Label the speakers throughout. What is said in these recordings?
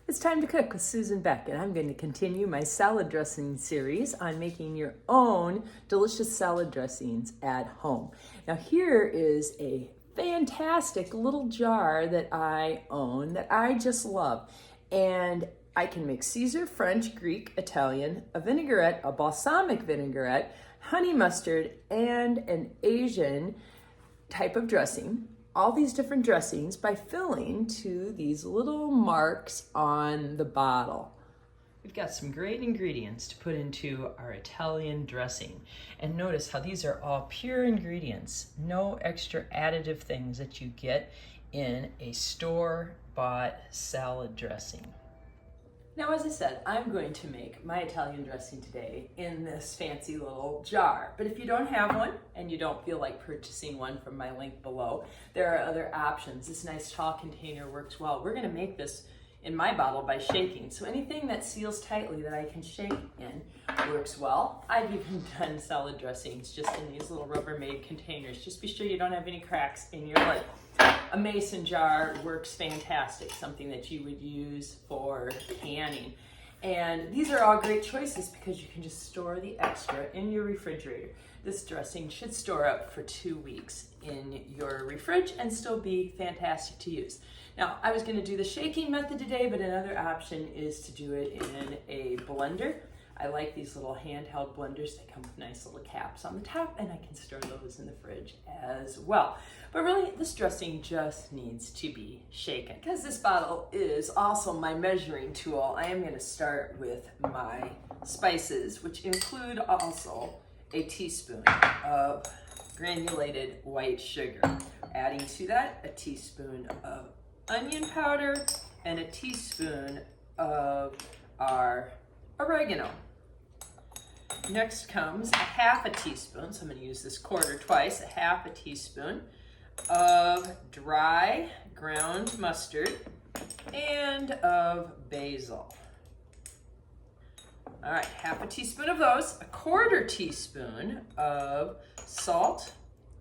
Speaker 1: It's time to cook with Susan Beck, and I'm going to continue my salad dressing series on making your own delicious salad dressings at home. Now here is a fantastic little jar that I own that I just love, and I can make Caesar, French, Greek, Italian, a vinaigrette, a balsamic vinaigrette, honey mustard, and an Asian type of dressing. All these different dressings by filling to these little marks on the bottle. We've got some great ingredients to put into our Italian dressing. And notice how these are all pure ingredients, no extra additive things that you get in a store-bought salad dressing. Now, as I said, I'm going to make my Italian dressing today in this fancy little jar. But if you don't have one and you don't feel like purchasing one from my link below, there are other options. This nice tall container works well. We're going to make this in my bottle by shaking. So anything that seals tightly that I can shake in works well. I've even done salad dressings just in these little Rubbermaid containers. Just be sure you don't have any cracks in your lid. A mason jar works fantastic, something that you would use for canning. And these are all great choices because you can just store the extra in your refrigerator. This dressing should store up for 2 weeks in your fridge and still be fantastic to use. Now, I was going to do the shaking method today, but another option is to do it in a blender. I like these little handheld blenders. They come with nice little caps on the top, and I can store those in the fridge as well. But really, this dressing just needs to be shaken. Because this bottle is also my measuring tool, I am going to start with my spices, which include also a teaspoon of granulated white sugar. Adding to that, a teaspoon of onion powder and a teaspoon of our oregano. Next comes a half a teaspoon, so I'm going to use this quarter twice, a half a teaspoon of dry ground mustard and of basil. All right, half a teaspoon of those, a quarter teaspoon of salt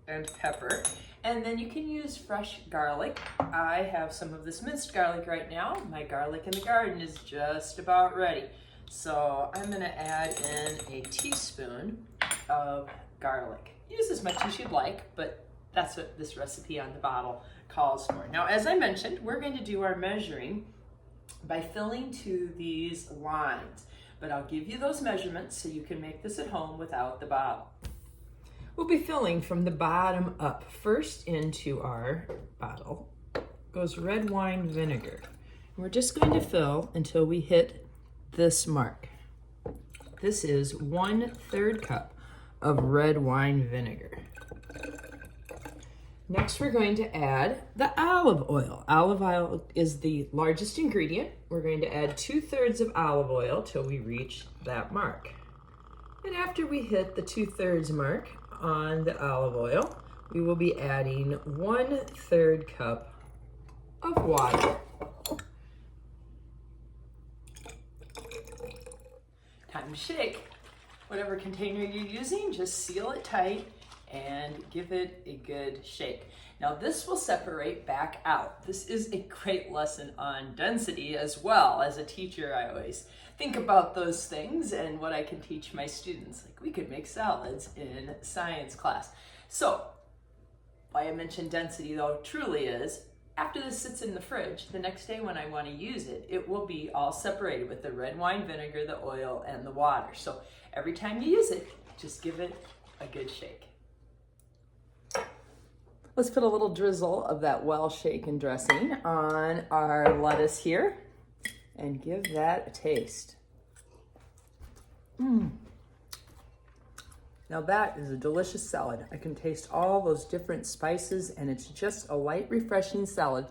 Speaker 1: and pepper, and then you can use fresh garlic. I have some of this minced garlic right now. My garlic in the garden is just about ready. So I'm going to add in a teaspoon of garlic. Use as much as you'd like, but that's what this recipe on the bottle calls for. Now, as I mentioned, we're going to do our measuring by filling to these lines, but I'll give you those measurements so you can make this at home without the bottle. We'll be filling from the bottom up. First into our bottle goes red wine vinegar. We're just going to fill until we hit this mark. This is 1/3 cup of red wine vinegar. Next, we're going to add the olive oil. Olive oil is the largest ingredient. We're going to add 2/3 of olive oil till we reach that mark. And after we hit the 2/3 mark on the olive oil, we will be adding 1/3 cup of water. Time to shake. Whatever container you're using, just seal it tight and give it a good shake. Now this will separate back out. This is a great lesson on density as well. As a teacher, I always think about those things and what I can teach my students. Like we could make salads in science class. So why I mentioned density though truly is, after this sits in the fridge, the next day when I want to use it, it will be all separated with the red wine vinegar, the oil, and the water. So every time you use it, just give it a good shake. Let's put a little drizzle of that well-shaken dressing on our lettuce here and give that a taste. Now that is a delicious salad. I can taste all those different spices, and it's just a light, refreshing salad.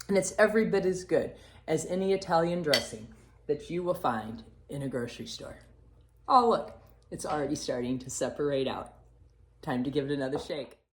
Speaker 1: And it's every bit as good as any Italian dressing that you will find in a grocery store. Oh, look, it's already starting to separate out. Time to give it another shake.